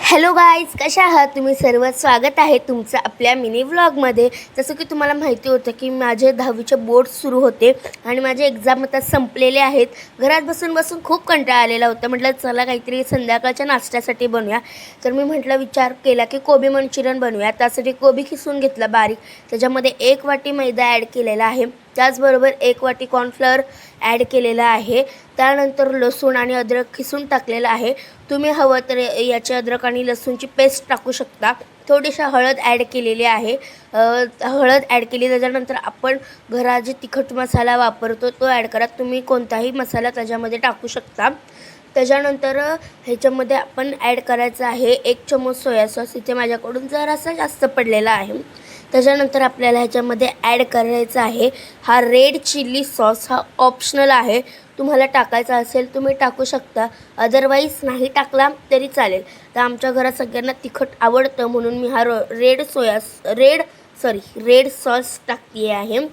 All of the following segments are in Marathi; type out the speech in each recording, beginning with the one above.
हॅलो गाईज, कशा आहात तुम्ही सर्व? स्वागत आहे तुमचं आपल्या मिनी व्लॉगमध्ये. जसं की तुम्हाला माहिती होतं की माझे 10वीचे बोर्ड सुरू होते आणि माझे एक्झाम आता संपलेले आहेत. घरात बसून बसून खूप कंटाळा आलेला होता. म्हटलं चला काहीतरी संध्याकाळच्या नाश्त्यासाठी बनवूया. तर मी विचार केला की कोबी मंचुरियन बनवूया. त्यासाठी कोबी खिसून घेतला बारीक, त्याच्यामध्ये 1 वाटी मैदा ॲड केलेला आहे, त्याचबरोबर 1 वाटी कॉर्नफ्लॉवर ॲड केलेला आहे. त्यानंतर लसूण आणि अद्रक खिसून टाकलेलं आहे. तुम्ही हवं तर याची अद्रक आणि लसूणची पेस्ट टाकू शकता. थोडीशी हळद ॲड केलेली आहे. हळद ॲड केली, त्याच्यानंतर आपण घरात जे तिखट मसाला वापरतो तो ॲड करा. तुम्ही कोणताही मसाला त्याच्यामध्ये टाकू शकता. त्याच्यानंतर ह्याच्यामध्ये आपण ॲड करायचं आहे 1 चमच सोया सॉस. इथे माझ्याकडून जरासा जास्त पडलेला आहे. त्याच्यानंतर आपल्याला ह्याच्यामध्ये ॲड करायचा आहे हा रेड चिली सॉस. हा ऑप्शनल आहे, तुम्हाला टाकायचा असेल तुम्ही टाकू शकता, अदरवाईज नाही टाकला तरी चालेल. तर आमच्या घरात सगळ्यांना तिखट आवडतं म्हणून मी हा रेड सॉस टाकते आहे.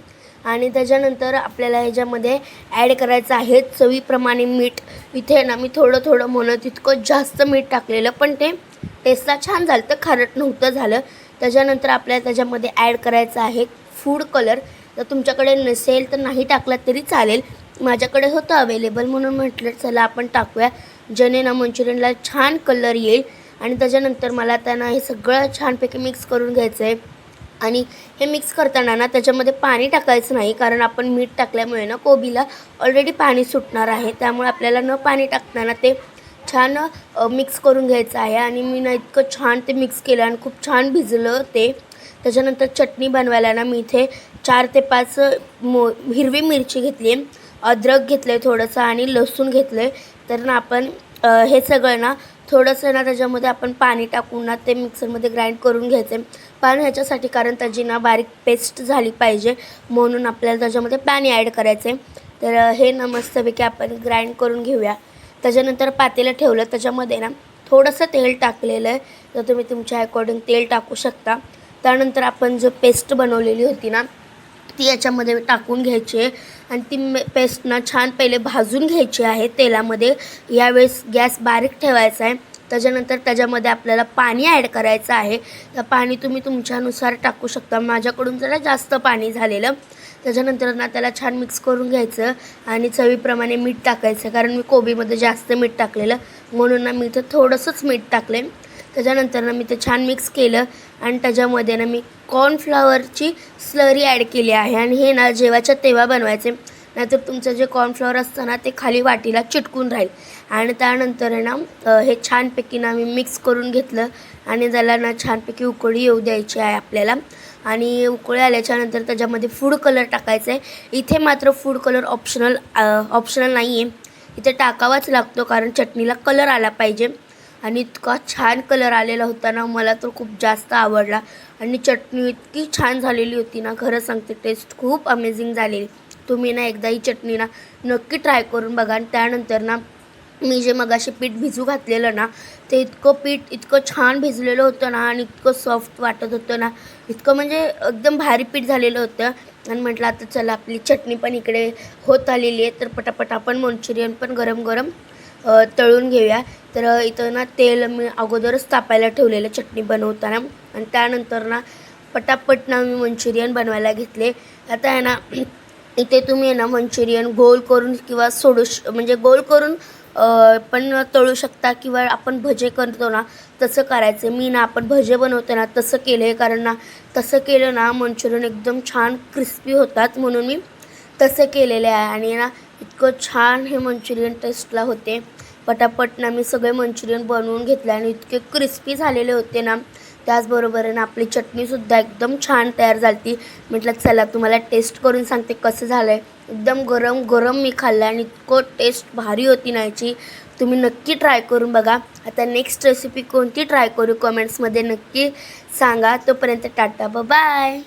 आणि त्याच्यानंतर आपल्याला ह्याच्यामध्ये ॲड करायचं आहे चवीप्रमाणे मीठ. इथे ना मी थोडं म्हणत इतकं जास्त मीठ टाकलेलं, पण ते टेस्टला छान झालं, तर खारट नव्हतं झालं. त्याच्यानंतर आपल्याला त्याच्यामध्ये ॲड करायचं आहे फूड कलर. जर तुमच्याकडे नसेल तर नाही टाकला तरी चालेल. माझ्याकडे होतं अवेलेबल म्हणून म्हटलं चला आपण टाकूया, ज्याने ना मंचुरियनला छान कलर येईल. आणि त्याच्यानंतर मला त्यांना हे सगळं छानपैकी मिक्स करून घ्यायचं आहे. आणि हे मिक्स करताना ना त्याच्यामध्ये पाणी टाकायचं नाही, कारण आपण मीठ टाकल्यामुळे ना कोबीला ऑलरेडी पाणी सुटणार आहे. त्यामुळे आपल्याला न पाणी टाकताना ते छान मिक्स करून घ्यायचं आहे. आणि मी ना इतकं छान ते मिक्स केलं आणि खूप छान भिजलं ते. त्याच्यानंतर चटणी बनवायला ना मी इथे 4 ते 5 हिरवी मिरची घेतली, अद्रक घेतलं आहे थोडंसं आणि लसूण घेतलं आहे. तर ना आपण हे सगळं ना थोडंसं ना त्याच्यामध्ये आपण पाणी टाकून ना ते मिक्सरमध्ये ग्राइंड करून घ्यायचं आहे. पाणी ह्याच्यासाठी कारण त्याची ना बारीक पेस्ट झाली पाहिजे म्हणून आपल्याला त्याच्यामध्ये पाणी ॲड करायचं आहे. तर हे ना मस्तपैकी आपण ग्राइंड करून घेऊया. त्याच्यानंतर पातेलं ठेवलं, त्याच्यामध्ये ना थोडंसं तेल टाकलेलं आहे, तर तुम्ही तुमच्या अकॉर्डिंग तेल टाकू शकता. त्यानंतर आपण जो पेस्ट बनवलेली होती ना ती याच्यामध्ये टाकून घ्यायची आहे आणि ती पेस्ट ना छान पहिले भाजून घ्यायची आहे तेलामध्ये. यावेळेस गॅस बारीक ठेवायचा आहे. त्याच्यानंतर त्याच्यामध्ये आपल्याला पाणी ॲड करायचं आहे. तर पाणी तुम्ही तुमच्यानुसार टाकू शकता, माझ्याकडून जरा जास्त पाणी झालेलं. त्याच्यानंतर ना त्याला छान मिक्स करून घ्यायचं आणि चवीप्रमाणे मीठ टाकायचं, कारण मी कोबीमध्ये जास्त मीठ टाकलेलं म्हणून ना मी इथं थोडंसंच मीठ टाकले. त्याच्यानंतर ना मी ते छान मिक्स केलं आणि त्याच्यामध्ये ना मी कॉर्नफ्लॉवरची स्लरी ॲड केली आहे. आणि हे ना जेवायच्या तेव्हा बनवायचे, नाहीतर तुमचं जे कॉर्नफ्लॉवर असतं ना ते खाली वाटीला चिटकून राहील. आणि त्यानंतर ना हे छानपैकी ना मी मिक्स करून घेतलं आणि त्याला ना छानपैकी उकळी येऊ द्यायची आहे आपल्याला. आणि उकळी आल्याच्यानंतर त्याच्यामध्ये फूड कलर टाकायचं आहे. इथे मात्र फूड कलर ऑप्शनल नाही आहे, इथे टाकावाच लागतो कारण चटणीला कलर आला पाहिजे. आणि इतका छान कलर आलेला होता ना, मला तर खूप जास्त आवडला. आणि चटणी इतकी छान झालेली होती ना, खरं सांगते टेस्ट खूप अमेझिंग झालेली. तुम्ही ना एकदा ही चटणी ना नक्की ट्राय करून बघा. आणि त्यानंतर ना मी जे मगाशी पीठ भिजू घातलेलं ना ते पीठ इतकं छान भिजलेलं होतं ना आणि इतकं सॉफ्ट वाटत होतं ना, इतकं म्हणजे एकदम भारी पीठ झालेलं होतं. आणि म्हटलं आता चला आपली चटणी पण इकडे होत आलेली आहे, तर पटापट आपण मंचुरियन पण गरम गरम तळून घेऊया. तर इथं ना तेल मी अगोदरच तापायला ठेवलेलं चटणी बनवताना. आणि त्यानंतर ना पटापट ना मी मंचुरियन बनवायला घेतले. आता आहे ना इथे तुम्ही आहे ना मंचुरियन गोल करून किंवा म्हणजे गोल करून पण तळू शकता, किंवा आपण भजे करतो ना तसं करायचं. मी ना आपण भजे बनवतो ना तसं केलं आहे, कारण ना तसं केलं ना मंचुरियन एकदम छान क्रिस्पी होतात म्हणून मी तसं केलेलं आहे. आणि ना इतकं छान हे मंचुरियन टेस्टला होते. पटापट ना मी सगळे मंचुरियन बनवून घेतले आणि इतके क्रिस्पी झालेले होते ना. त्याचबरोबर ना आपली चटणीसुद्धा एकदम छान तयार झाली होती. म्हटलं चला तुम्हाला टेस्ट करून सांगते कसं झालं आहे. एकदम गरम गरम मी खाल्लं आणि इतकं टेस्ट भारी होती ना याची. तुम्ही नक्की ट्राय करून बघा. आता नेक्स्ट रेसिपी कोणती ट्राय करू कमेंट्समध्ये नक्की सांगा. तोपर्यंत टाटा, बाय.